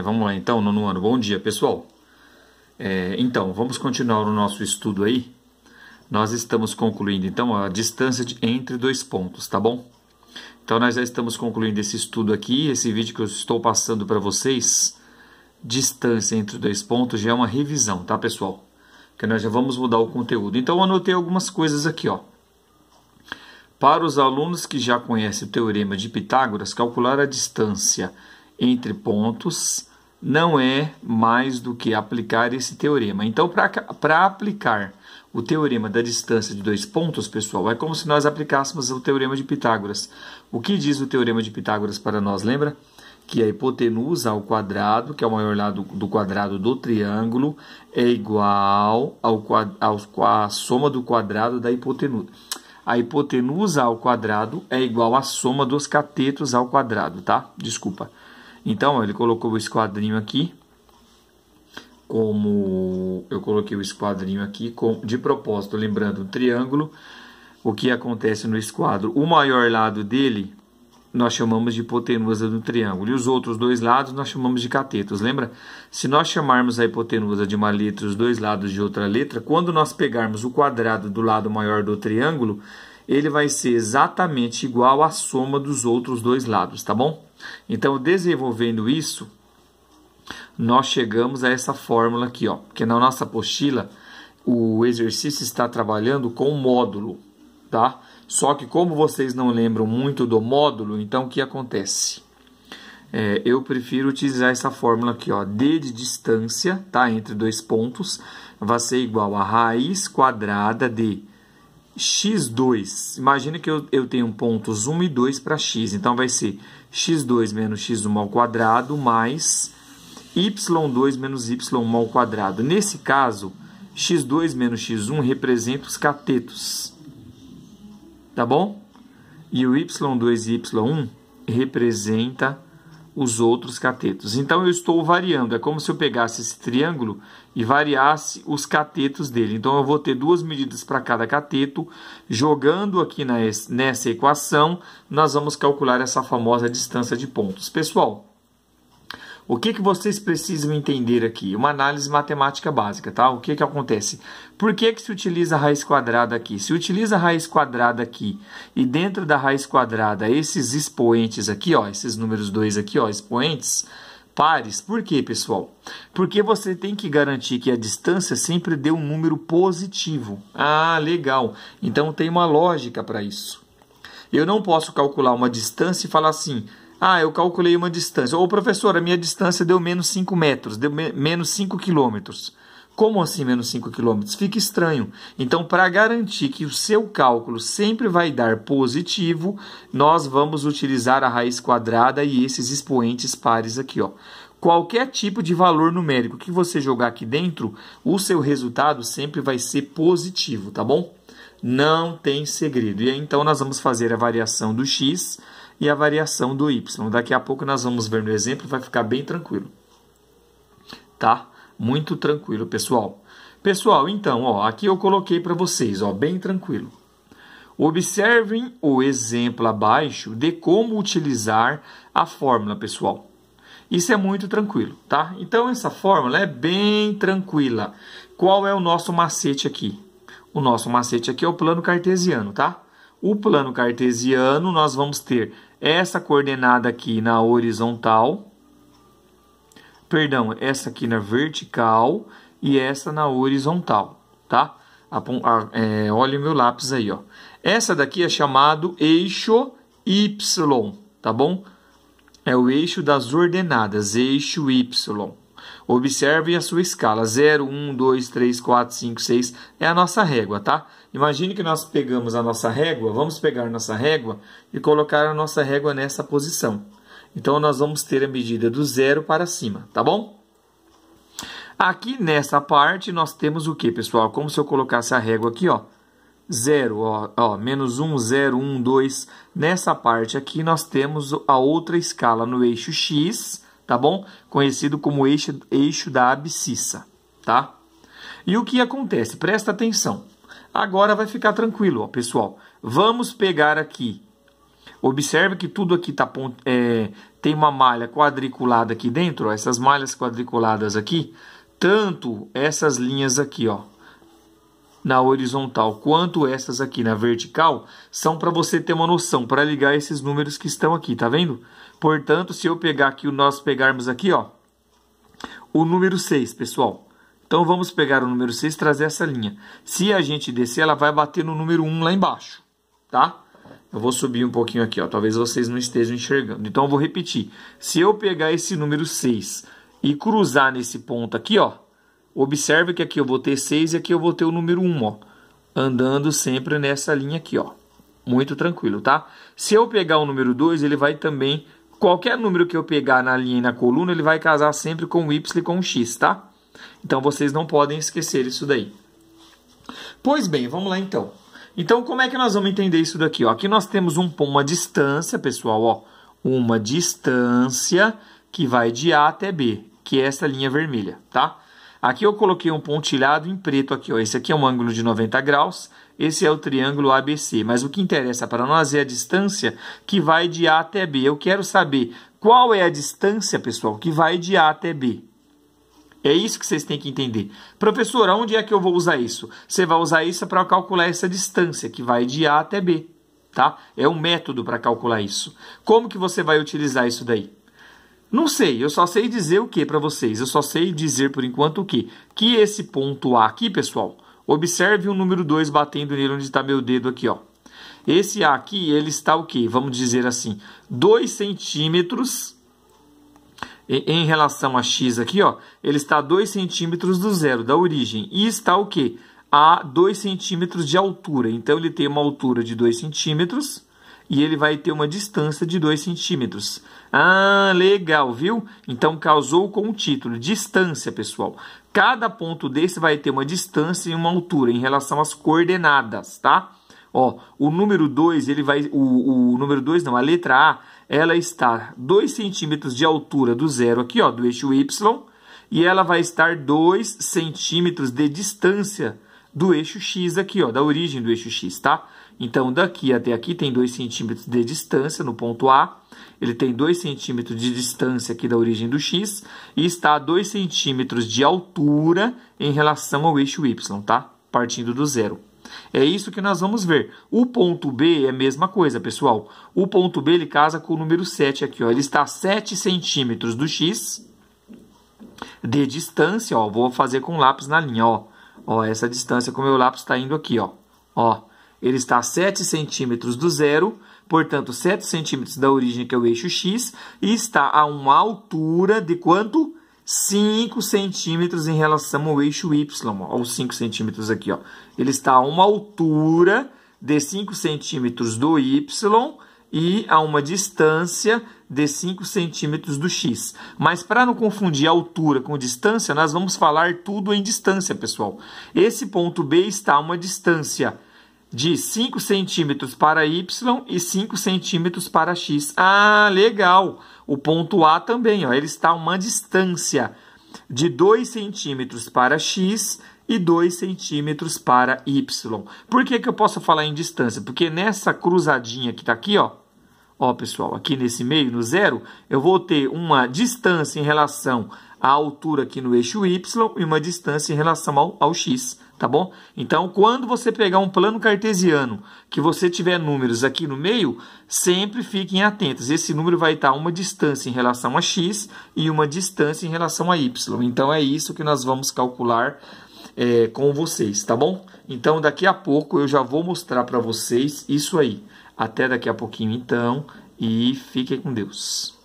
Vamos lá então, nono ano. Bom dia, pessoal. Então, vamos continuar o nosso estudo aí. Nós estamos concluindo então a distância entre dois pontos, tá bom? Então nós já estamos concluindo esse estudo aqui, esse vídeo que eu estou passando para vocês. Distância entre dois pontos já é uma revisão, tá, pessoal? Que nós já vamos mudar o conteúdo. Então eu anotei algumas coisas aqui, ó. Para os alunos que já conhecem o Teorema de Pitágoras, calcular a distância entre pontos não é mais do que aplicar esse teorema. Então, para aplicar o teorema da distância de dois pontos, pessoal, é como se nós aplicássemos o Teorema de Pitágoras. O que diz o Teorema de Pitágoras para nós? Lembra? Que a hipotenusa ao quadrado, que é o maior lado do quadrado do triângulo, é igual à soma do quadrado da hipotenusa. A hipotenusa ao quadrado é igual à soma dos catetos ao quadrado, tá? Desculpa. Então, ele colocou o esquadrinho aqui, como eu coloquei o esquadrinho aqui, de propósito, lembrando o triângulo, o que acontece no esquadro. O maior lado dele, nós chamamos de hipotenusa do triângulo, e os outros dois lados nós chamamos de catetos, lembra? Se nós chamarmos a hipotenusa de uma letra e os dois lados de outra letra, quando nós pegarmos o quadrado do lado maior do triângulo, ele vai ser exatamente igual à soma dos outros dois lados, tá bom? Então, desenvolvendo isso, nós chegamos a essa fórmula aqui, ó, porque na nossa apostila o exercício está trabalhando com módulo, tá? Só que como vocês não lembram muito do módulo, então o que acontece? Eu prefiro utilizar essa fórmula aqui, ó, d de distância, tá, entre dois pontos, vai ser igual a raiz quadrada de x2. Imagina que eu tenho pontos 1 e 2 para x, então vai ser x2 menos x1 ao quadrado mais y2 menos y1 ao quadrado. Nesse caso, x2 menos x1 representa os catetos, tá bom? E o y2 e y1 representa os outros catetos. Então eu estou variando, é como se eu pegasse esse triângulo e variasse os catetos dele. Então eu vou ter duas medidas para cada cateto. Jogando aqui nessa equação, nós vamos calcular essa famosa distância de pontos. Pessoal, o que vocês precisam entender aqui? Uma análise matemática básica, tá? O que acontece? Por que se utiliza a raiz quadrada aqui? Se utiliza a raiz quadrada aqui e dentro da raiz quadrada esses expoentes aqui, ó, esses números 2 aqui, ó, expoentes pares. Por quê, pessoal? Porque você tem que garantir que a distância sempre dê um número positivo. Ah, legal. Então tem uma lógica para isso. Eu não posso calcular uma distância e falar assim: ah, eu calculei uma distância. Ô, professor, a minha distância deu menos 5 metros, deu menos 5 quilômetros. Como assim menos 5 quilômetros? Fica estranho. Então, para garantir que o seu cálculo sempre vai dar positivo, nós vamos utilizar a raiz quadrada e esses expoentes pares aqui, ó. Qualquer tipo de valor numérico que você jogar aqui dentro, o seu resultado sempre vai ser positivo, tá bom? Não tem segredo. E aí, então, nós vamos fazer a variação do x e a variação do y. Daqui a pouco nós vamos ver no exemplo, vai ficar bem tranquilo. Tá? Muito tranquilo, pessoal. Pessoal, então, ó, aqui eu coloquei para vocês, ó, bem tranquilo. Observem o exemplo abaixo de como utilizar a fórmula, pessoal. Isso é muito tranquilo, tá? Então, essa fórmula é bem tranquila. Qual é o nosso macete aqui? O nosso macete aqui é o plano cartesiano, tá? O plano cartesiano, nós vamos ter essa coordenada aqui na horizontal, perdão, essa aqui na vertical e essa na horizontal, tá? Olha o meu lápis aí, ó. Essa daqui é chamado eixo Y, tá bom? É o eixo das ordenadas, eixo Y. Observe a sua escala, 0, 1, 2, 3, 4, 5, 6, é a nossa régua, tá? Imagine que nós pegamos a nossa régua, vamos pegar a nossa régua e colocar a nossa régua nessa posição. Então, nós vamos ter a medida do 0 para cima, tá bom? Aqui nessa parte, nós temos o que, pessoal? Como se eu colocasse a régua aqui, ó, 0, ó, menos 1, 0, 1, 2. Nessa parte aqui, nós temos a outra escala no eixo X, tá bom? Conhecido como eixo da abscissa, tá? E o que acontece? Presta atenção. Agora vai ficar tranquilo, ó, pessoal. Vamos pegar aqui Observe que tudo aqui tem uma malha quadriculada aqui dentro, ó, essas malhas quadriculadas aqui, tanto essas linhas aqui, ó, na horizontal, quanto essas aqui na vertical, são para você ter uma noção, para ligar esses números que estão aqui, tá vendo? Portanto, se eu pegar aqui, nós pegarmos aqui, ó, o número 6, pessoal. Então, vamos pegar o número 6 e trazer essa linha. Se a gente descer, ela vai bater no número 1 lá embaixo, tá? Eu vou subir um pouquinho aqui, ó, talvez vocês não estejam enxergando. Então, eu vou repetir. Se eu pegar esse número 6 e cruzar nesse ponto aqui, ó, observe que aqui eu vou ter 6 e aqui eu vou ter o número 1, ó. Andando sempre nessa linha aqui, ó. Muito tranquilo, tá? Se eu pegar o número 2, ele vai também... Qualquer número que eu pegar na linha e na coluna, ele vai casar sempre com o Y e com o X, tá? Então, vocês não podem esquecer isso daí. Pois bem, vamos lá então. Então, como é que nós vamos entender isso daqui, ó? Aqui nós temos uma distância, pessoal, ó. Uma distância que vai de A até B, que é essa linha vermelha, tá? Aqui eu coloquei um pontilhado em preto aqui, ó. Esse aqui é um ângulo de 90 graus, esse é o triângulo ABC. Mas o que interessa para nós é a distância que vai de A até B. Eu quero saber qual é a distância, pessoal, que vai de A até B. É isso que vocês têm que entender. Professor, onde é que eu vou usar isso? Você vai usar isso para calcular essa distância que vai de A até B, tá? É um método para calcular isso. Como que você vai utilizar isso daí? Não sei, eu só sei dizer o que para vocês? Eu só sei dizer por enquanto o quê? Que esse ponto A aqui, pessoal, observe o número 2 batendo nele onde está meu dedo aqui, ó. Esse A aqui, ele está o quê? Vamos dizer assim, 2 centímetros em relação a X aqui, ó. Ele está a 2 centímetros do zero, da origem. E está o quê? A 2 centímetros de altura. Então, ele tem uma altura de 2 centímetros... E ele vai ter uma distância de 2 centímetros. Ah, legal, viu? Então, casou com o título. Distância, pessoal. Cada ponto desse vai ter uma distância e uma altura em relação às coordenadas, tá? Ó, o número 2, ele vai... O número 2 não, a letra A, ela está 2 centímetros de altura do zero aqui, ó, do eixo Y. E ela vai estar 2 centímetros de distância do eixo X aqui, ó, da origem do eixo X, tá? Então, daqui até aqui tem 2 centímetros de distância no ponto A. Ele tem 2 centímetros de distância aqui da origem do X. E está a 2 centímetros de altura em relação ao eixo Y, tá? Partindo do zero. É isso que nós vamos ver. O ponto B é a mesma coisa, pessoal. O ponto B, ele casa com o número 7 aqui, ó. Ele está a 7 centímetros do X de distância, ó. Vou fazer com lápis na linha, ó. Ó, essa distância com o meu lápis está indo aqui, ó. Ó. Ele está a 7 centímetros do zero, portanto, 7 centímetros da origem, que é o eixo X, e está a uma altura de quanto? 5 centímetros em relação ao eixo Y, ó, os 5 centímetros aqui, ó. Ele está a uma altura de 5 centímetros do Y e a uma distância de 5 centímetros do X. Mas para não confundir altura com distância, nós vamos falar tudo em distância, pessoal. Esse ponto B está a uma distância de 5 centímetros para Y e 5 centímetros para X. Ah, legal! O ponto A também, ó, ele está a uma distância de 2 centímetros para X e 2 centímetros para Y. Por que que eu posso falar em distância? Porque nessa cruzadinha que está aqui, ó, pessoal, aqui nesse meio, no zero, eu vou ter uma distância em relação à altura aqui no eixo Y e uma distância em relação ao X, tá bom? Então, quando você pegar um plano cartesiano, que você tiver números aqui no meio, sempre fiquem atentos. Esse número vai estar uma distância em relação a X e uma distância em relação a Y. Então, é isso que nós vamos calcular com vocês, tá bom? Então, daqui a pouco eu já vou mostrar para vocês isso aí. Até daqui a pouquinho, então, e fiquem com Deus.